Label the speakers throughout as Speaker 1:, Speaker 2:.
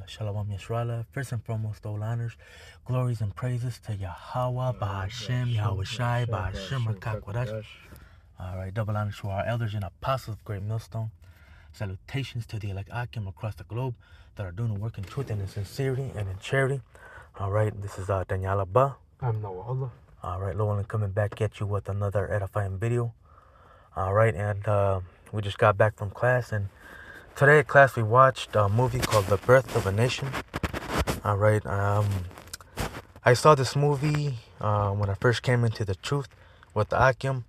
Speaker 1: Shalom Yisrael. First and foremost, all honors, glories, and praises to Yahweh, Bahashem, Yahweh Shai, Bahashem, Rakakwadash. Alright, double honors to our elders and apostles of Great Millstone. Salutations to the elect Akim across the globe that are doing the work in truth and in sincerity and in charity. Alright, this is Daniel Abba.
Speaker 2: I'm Noah Allah.
Speaker 1: Alright, Lord, coming back at you with another edifying video. Alright, and we just got back from class, and today at class we watched a movie called The Birth of a Nation. Alright, I saw this movie when I first came into the truth with the Akim,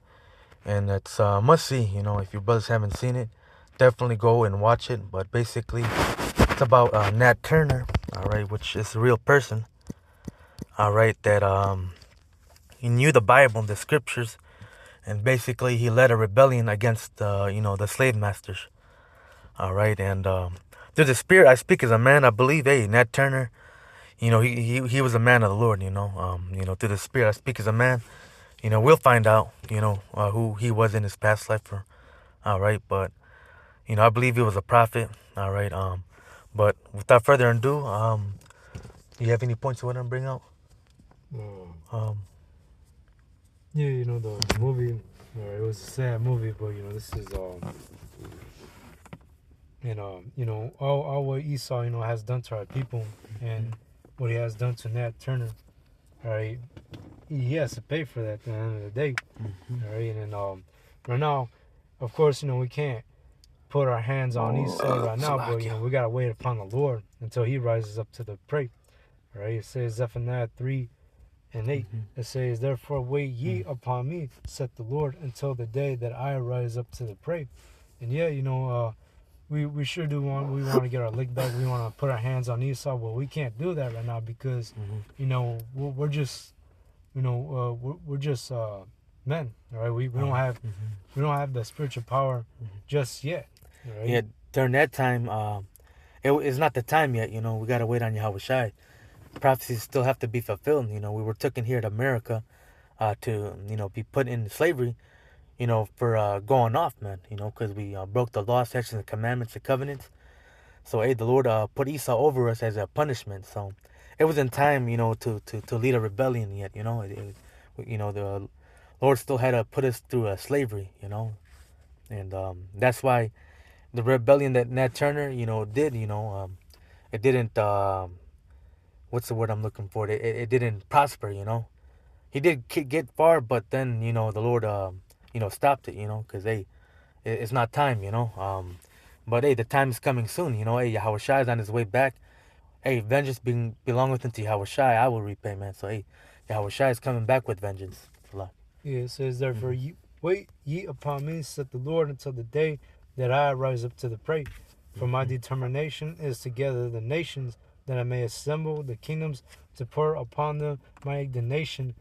Speaker 1: and it's must see. You know, if your brothers haven't seen it, definitely go and watch it. But basically, it's about Nat Turner, alright, which is a real person, alright, that he knew the Bible and the scriptures, and basically he led a rebellion against the slave masters. Alright, and through the Spirit I speak as a man. I believe, Nat Turner, he was a man of the Lord, through the Spirit I speak as a man. We'll find out, who he was in his past life. Alright, but, I believe he was a prophet. Alright, but without further ado, you have any points you want to bring out?
Speaker 2: Yeah, the movie, it was a sad movie, but, this is, all what Esau, has done to our people, and what he has done to Nat Turner, right? He has to pay for that at the end of the day, right? And right now, of course, we can't put our hands on Esau right now, but we gotta wait upon the Lord until he rises up to the prey, right? It says Zephaniah 3:8. It says, "Therefore wait ye upon me, saith the Lord, until the day that I rise up to the prey." And we sure do want to get our lick back. We want to put our hands on Esau, but we can't do that right now because we're just we're just men, all right? We don't have the spiritual power just yet, right?
Speaker 1: Yeah, during that time, it's not the time yet. We gotta wait on Yahweh Shai. Prophecies still have to be fulfilled. We were taken here to America to be put in slavery, for going off, man, because we broke the law, statutes, and commandments, and covenants. So, the Lord put Esau over us as a punishment. So, it wasn't time, to lead a rebellion yet, the Lord still had to put us through slavery, and that's why the rebellion that Nat Turner, did, it didn't, what's the word I'm looking for? It didn't prosper, He did get far, but then, the Lord, stopped it, because, it's not time, but, the time is coming soon, Yahweh Shai is on his way back. Vengeance belongeth unto Yahweh Shai, I will repay, man. So, Yahweh Shai is coming back with vengeance.
Speaker 2: Yeah, it says, "Therefore wait ye upon me, saith the Lord, until the day that I rise up to the prey. For my determination is to gather the nations, that I may assemble the kingdoms, to pour upon them my indignation,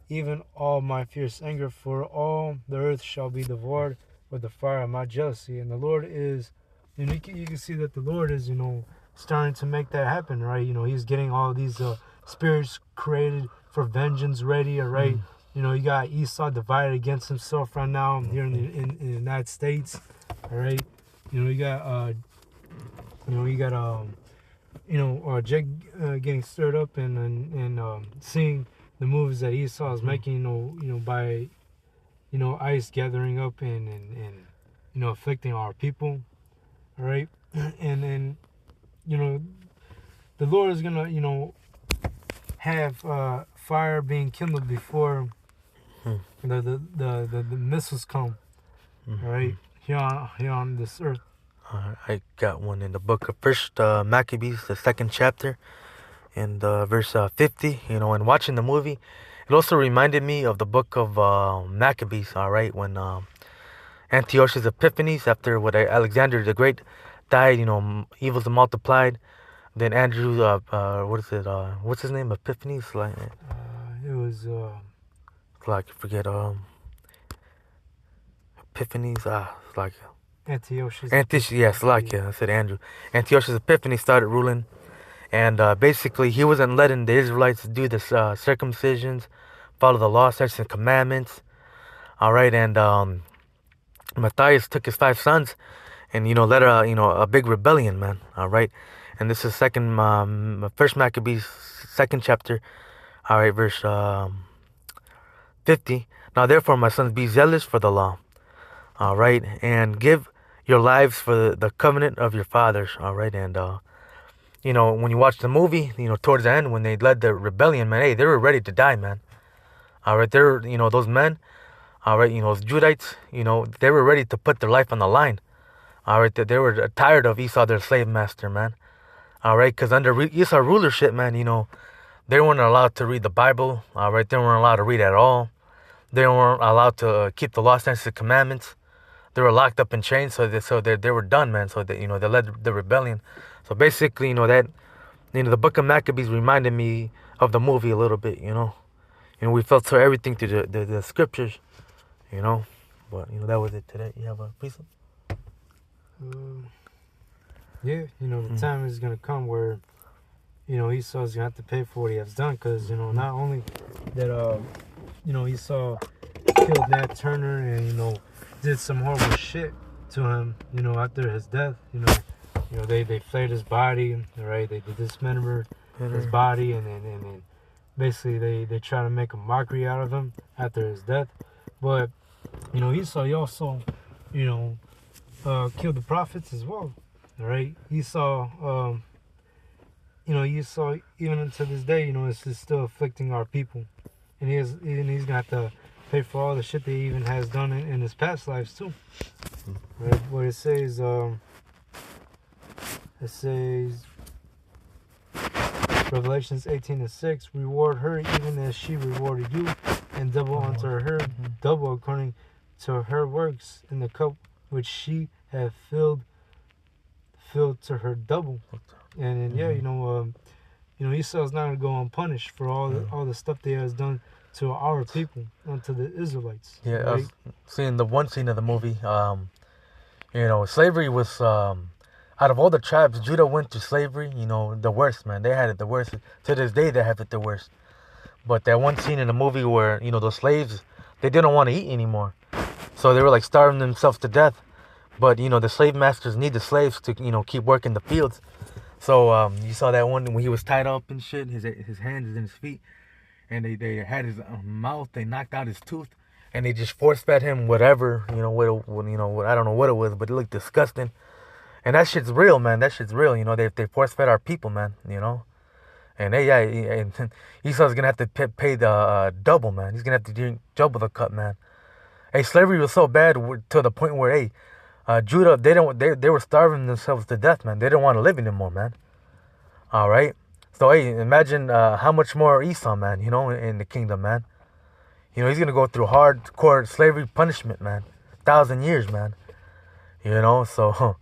Speaker 2: even all my fierce anger, for all the earth shall be devoured with the fire of my jealousy." And the Lord is, you can see that the Lord is, starting to make that happen, right? He's getting all these spirits created for vengeance ready, all right? You got Esau divided against himself right now here in the United States, all right? You got Jake getting stirred up and seeing the moves that Esau is making, by ICE gathering up and afflicting our people, all right? And then the Lord is gonna have fire being kindled before the missiles come, all right, here on this earth.
Speaker 1: I got one in the book of First Maccabees, the 2nd chapter, and verse 50. And watching the movie, it also reminded me of the book of Maccabees. All right, when Antiochus Epiphanes, after what Alexander the Great died, evils multiplied. Then Andrew, what's his name? Epiphanes,
Speaker 2: It was
Speaker 1: I forget. Epiphanes,
Speaker 2: Antiochus.
Speaker 1: I said Andrew. Antiochus Epiphanes started ruling, and basically he wasn't letting the Israelites do the circumcisions, follow the law, statutes, and commandments. All right, and Matthias took his 5 sons and led a big rebellion, man. All right, and this is First Maccabees, second chapter. All right, verse 50. Now therefore, my sons, be zealous for the law. All right, and give your lives for the covenant of your fathers. All right, and when you watch the movie, towards the end when they led the rebellion, man, hey, they were ready to die, man. All right, they're those men. All right, those Judites, they were ready to put their life on the line. All right, they were tired of Esau, their slave master, man. All right, because under Esau rulership, man, they weren't allowed to read the Bible. All right, they weren't allowed to read at all. They weren't allowed to keep the law, statutes, and commandments. They were locked up in chains, so they were done, man. So they led the rebellion. So basically, the Book of Maccabees reminded me of the movie a little bit. We felt so everything through the scriptures. But that was it today. You have a piece of.
Speaker 2: Yeah, the time is gonna come where Esau's gonna have to pay for what he has done, because not only that Esau killed Nat Turner and did some horrible shit to him after his death. They flayed his body, right? They dismembered his body, and then basically they try to make a mockery out of him after his death. But Esau, he also killed the prophets as well. All right, Esau, Esau, even until this day, is still afflicting our people, and he's gonna have to pay for all the shit that he even has done in his past lives too. Right? What it says, Revelations 18:6, reward her even as she rewarded you, and double unto her, double according to her works, in the cup which she had filled to her double. And Esau's not gonna go unpunished for all the stuff that he has done to our people, unto the Israelites.
Speaker 1: Yeah,
Speaker 2: right?
Speaker 1: I was seeing the one scene of the movie. Slavery was out of all the tribes, Judah went to slavery. The worst, man. They had it the worst. To this day, they have it the worst. But that one scene in the movie where the slaves, they didn't want to eat anymore, so they were like starving themselves to death. But the slave masters need the slaves to keep working the fields. So you saw that one when he was tied up and shit, his hands and his feet, and they had his mouth. They knocked out his tooth, and they just force fed him whatever I don't know what it was, but it looked disgusting. And that shit's real, man. That shit's real. They force fed our people, man. And and Esau's gonna have to pay the double, man. He's gonna have to drink double the cup, man. Hey, slavery was so bad to the point where Judah, they were starving themselves to death, man. They didn't want to live anymore, man. All right. So imagine how much more Esau, man. In the kingdom, man. He's gonna go through hardcore slavery punishment, man. 1,000 years, man. So,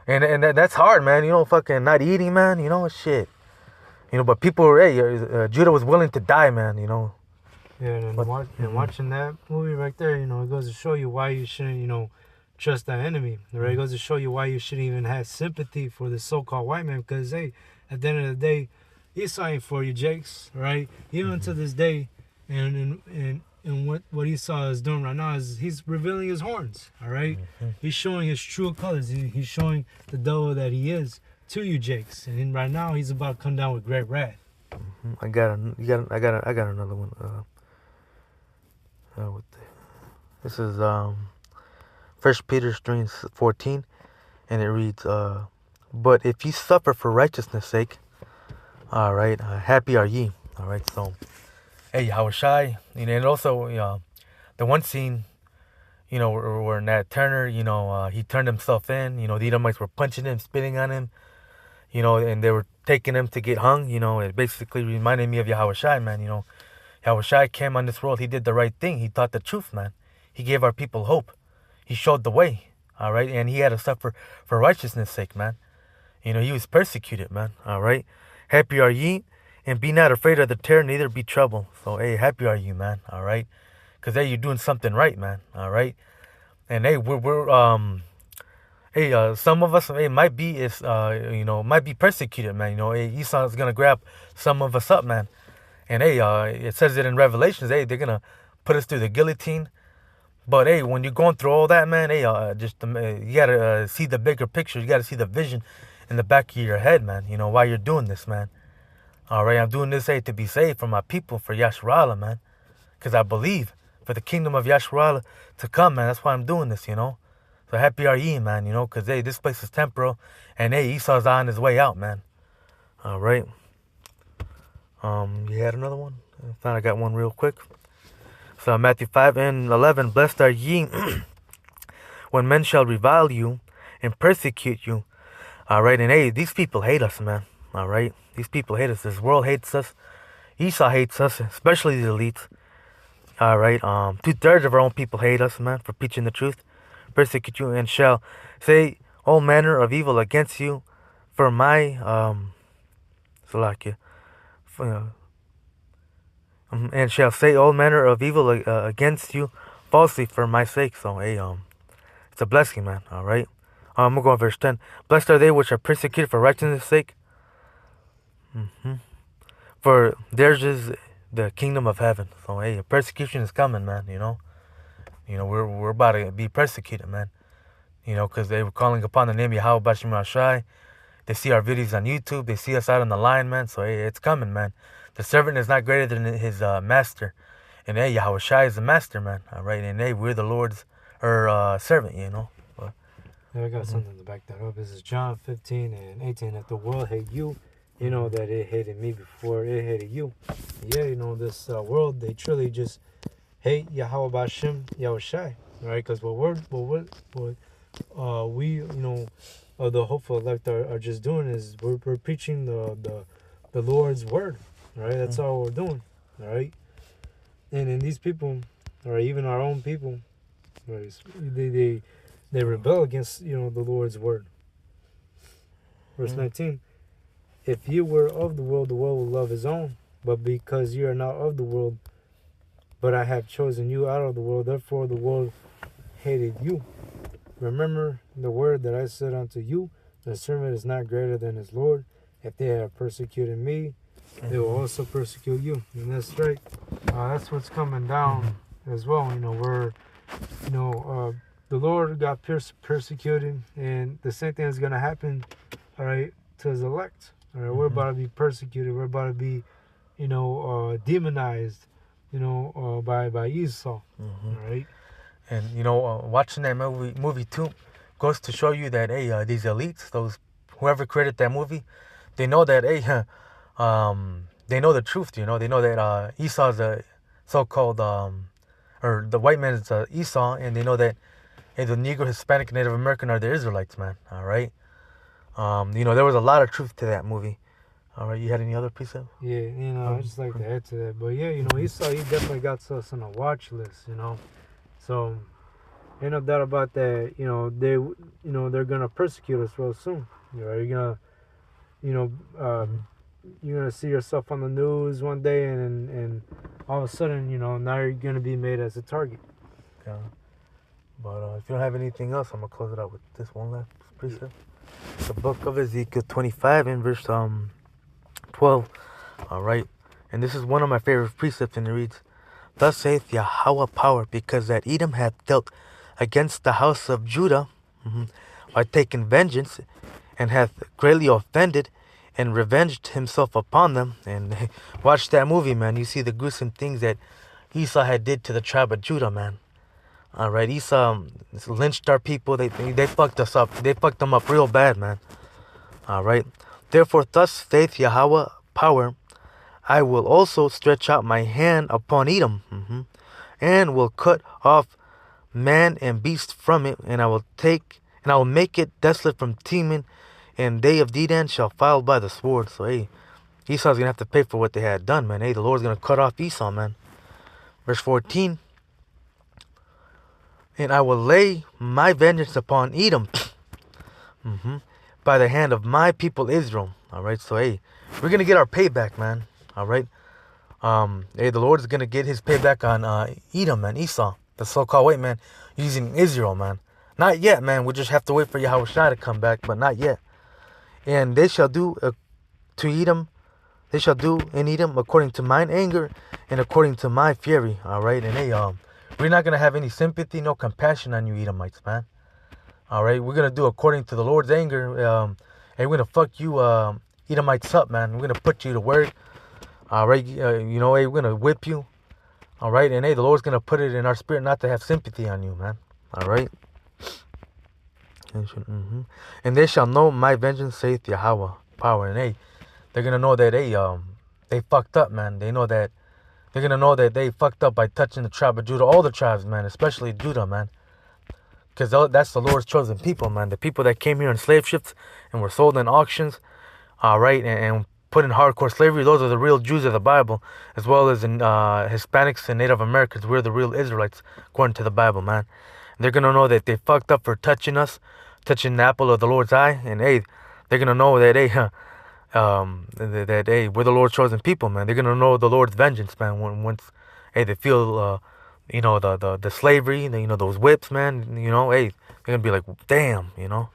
Speaker 1: and that's hard, man. Fucking not eating, man. Shit. But people, Judah was willing to die, man.
Speaker 2: Yeah, and watching that movie right there, it goes to show you why you shouldn't, trust that enemy. Right? It goes to show you why you shouldn't even have sympathy for the so-called white man, because at the end of the day, Esau ain't for you, Jakes. Right? Even to this day, and what Esau is doing right now is he's revealing his horns. All right, he's showing his true colors. He's showing the devil that he is to you, Jakes. And then right now, he's about to come down with great wrath.
Speaker 1: I got another one. This is 1 Peter 3:14, and it reads, "But if ye suffer for righteousness' sake, all right, happy are ye." All right, so hey, Yahushai, and also the one scene, where Nat Turner, he turned himself in. The Edomites were punching him, spitting on him, and they were taking him to get hung. It basically reminded me of Yahushai, man. Yahushai came on this world. He did the right thing. He taught the truth, man. He gave our people hope. He showed the way, all right? And he had to suffer for righteousness' sake, man. He was persecuted, man, all right? Happy are ye, and be not afraid of the terror, neither be troubled. So, hey, happy are you, man, all right? Because, hey, you're doing something right, man, all right? And, hey, some of us, might be persecuted, man. Esau's going to grab some of us up, man. And, it says it in Revelations, they're going to put us through the guillotine. But hey, when you're going through all that, man, hey, you gotta see the bigger picture. You gotta see the vision in the back of your head, man. You know why you're doing this, man. All right, I'm doing this, hey, to be saved for my people, for Yasharala, man. Because I believe for the kingdom of Yasharala to come, man. That's why I'm doing this, you know. So happy are ye, man, you know, because, hey, this place is temporal. And, hey, Esau's on his way out, man. All right. You had another one? I thought I got one real quick. So Matthew 5:11, blessed are ye when men shall revile you and persecute you. All right, and hey, these people hate us, man. All right, these people hate us. This world hates us. Esau hates us, especially the elites. All right, 2/3 of our own people hate us, man, for preaching the truth. Persecute you and shall say all manner of evil against you for my Salakia. And shall say all manner of evil against you falsely for my sake. So, hey, it's a blessing, man. All right. I'm gonna go on verse 10. Blessed are they which are persecuted for righteousness' sake. For theirs is the kingdom of heaven. So, hey, persecution is coming, man. You know, we're about to be persecuted, man. You know, because they were calling upon the name of Yahweh Bashim Rashai. They see our videos on YouTube. They see us out on the line, man. So, hey, it's coming, man. The servant is not greater than his master. And, hey, Yahweh Shai is the master, man. All right. And, hey, we're the Lord's servant, you know. But,
Speaker 2: yeah, I got something to back that up. This is John 15:18. If the world hate you, you know that it hated me before it hated you. Yeah, you know, this world, they truly just hate Yahweh Bashim Yahweh Shai. Right? Because what we, you know, the hopeful elect are just doing is we're preaching the Lord's word. Right? That's all we're doing. All right? And in these people, or even our own people, right, they rebel against, you know, the Lord's word. Verse 19. If you were of the world will love his own. But because you are not of the world, but I have chosen you out of the world, therefore the world hated you. Remember the word that I said unto you, the servant is not greater than his Lord. If they have persecuted me, they will also persecute you. And that's right. That's what's coming down as well. You know, the Lord got persecuted, and the same thing is going to happen, all right, to his elect. All right, we're about to be persecuted. We're about to be, you know, demonized, you know, by Esau. All right.
Speaker 1: And, you know, watching that movie too goes to show you that, hey, these elites, whoever created that movie, they know that, hey, they know the truth, you know. They know that Esau's a so-called, or the white man is Esau, and they know that, hey, the Negro, Hispanic, Native American are the Israelites, man. All right. You know, there was a lot of truth to that movie. All right, you had any other precept?
Speaker 2: Yeah, you know, I just like to add to that. But yeah, you know, Esau, he definitely got us on a watch list, you know. So, ain't no doubt about that. You know, they're gonna persecute us real soon. You know, you're gonna see yourself on the news one day, and all of a sudden, you know, now you're gonna be made as a target.
Speaker 1: Yeah. But if you don't have anything else, I'm gonna close it out with this one last precept. The book of Ezekiel 25 and verse 12. All right, and this is one of my favorite precepts, and it reads, "Thus saith Yahweh power, because that Edom hath dealt against the house of Judah by taking vengeance, and hath greatly offended, and revenged himself upon them." And watch that movie, man. You see the gruesome things that Esau had did to the tribe of Judah, man. All right, Esau lynched our people. They fucked us up. They fucked them up real bad, man. All right. Therefore, thus saith Yahweh power, I will also stretch out my hand upon Edom, and will cut off man and beast from it, and I will make it desolate from Teman, and they of Dedan shall fall by the sword. So, hey, Esau's gonna have to pay for what they had done, man. Hey, the Lord's gonna cut off Esau, man. Verse 14. And I will lay my vengeance upon Edom by the hand of my people Israel. All right, so hey, we're gonna get our payback, man. All right, hey, the Lord is gonna get his payback on Edom, man, Esau, the so-called white man, using Israel, man. Not yet, man. We just have to wait for Yahweh Shai to come back, but not yet. And they shall do to Edom. They shall do in Edom according to mine anger and according to my fury. All right, and hey, we're not going to have any sympathy, no compassion on you Edomites, man. All right, we're going to do according to the Lord's anger. And we're going to fuck you Edomites up, man. We're going to put you to work. All right, you know, hey, we're going to whip you. All right, and hey, the Lord's going to put it in our spirit not to have sympathy on you, man. All right. Mm-hmm. And they shall know my vengeance, saith Yahweh, power. And hey, they're going to know that they fucked up, man. They know that. They're going to know that they fucked up by touching the tribe of Judah, all the tribes, man, especially Judah, man. Because that's the Lord's chosen people, man. The people that came here in slave ships and were sold in auctions, all right, and put in hardcore slavery. Those are the real Jews of the Bible, as well as in Hispanics and Native Americans. We're the real Israelites, according to the Bible, man. And they're going to know that they fucked up for touching us, touching the apple of the Lord's eye. And, hey, they're going to know that, hey, we're the Lord's chosen people, man. They're gonna know the Lord's vengeance, man. Once, hey, they feel, you know, the slavery, you know, those whips, man. You know, hey, they're gonna be like, damn, you know.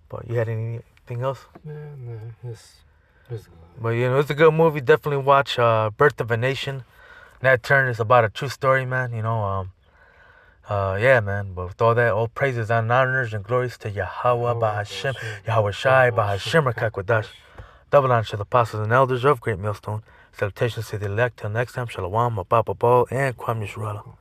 Speaker 1: But you had anything else?
Speaker 2: No, it's
Speaker 1: But you know, it's a good movie. Definitely watch Birth of a Nation. Nat Turner is about a true story, man. You know, yeah, man. But with all that, all praises and honors and glories to Yahweh Bahashem, Yahweh Shai Bahashem Rakakwadash. Double honor to the apostles and elders of Great Millstone. Salutations to the elect. Till next time, Shalom, Abba Ball, and Kwam Yisrael.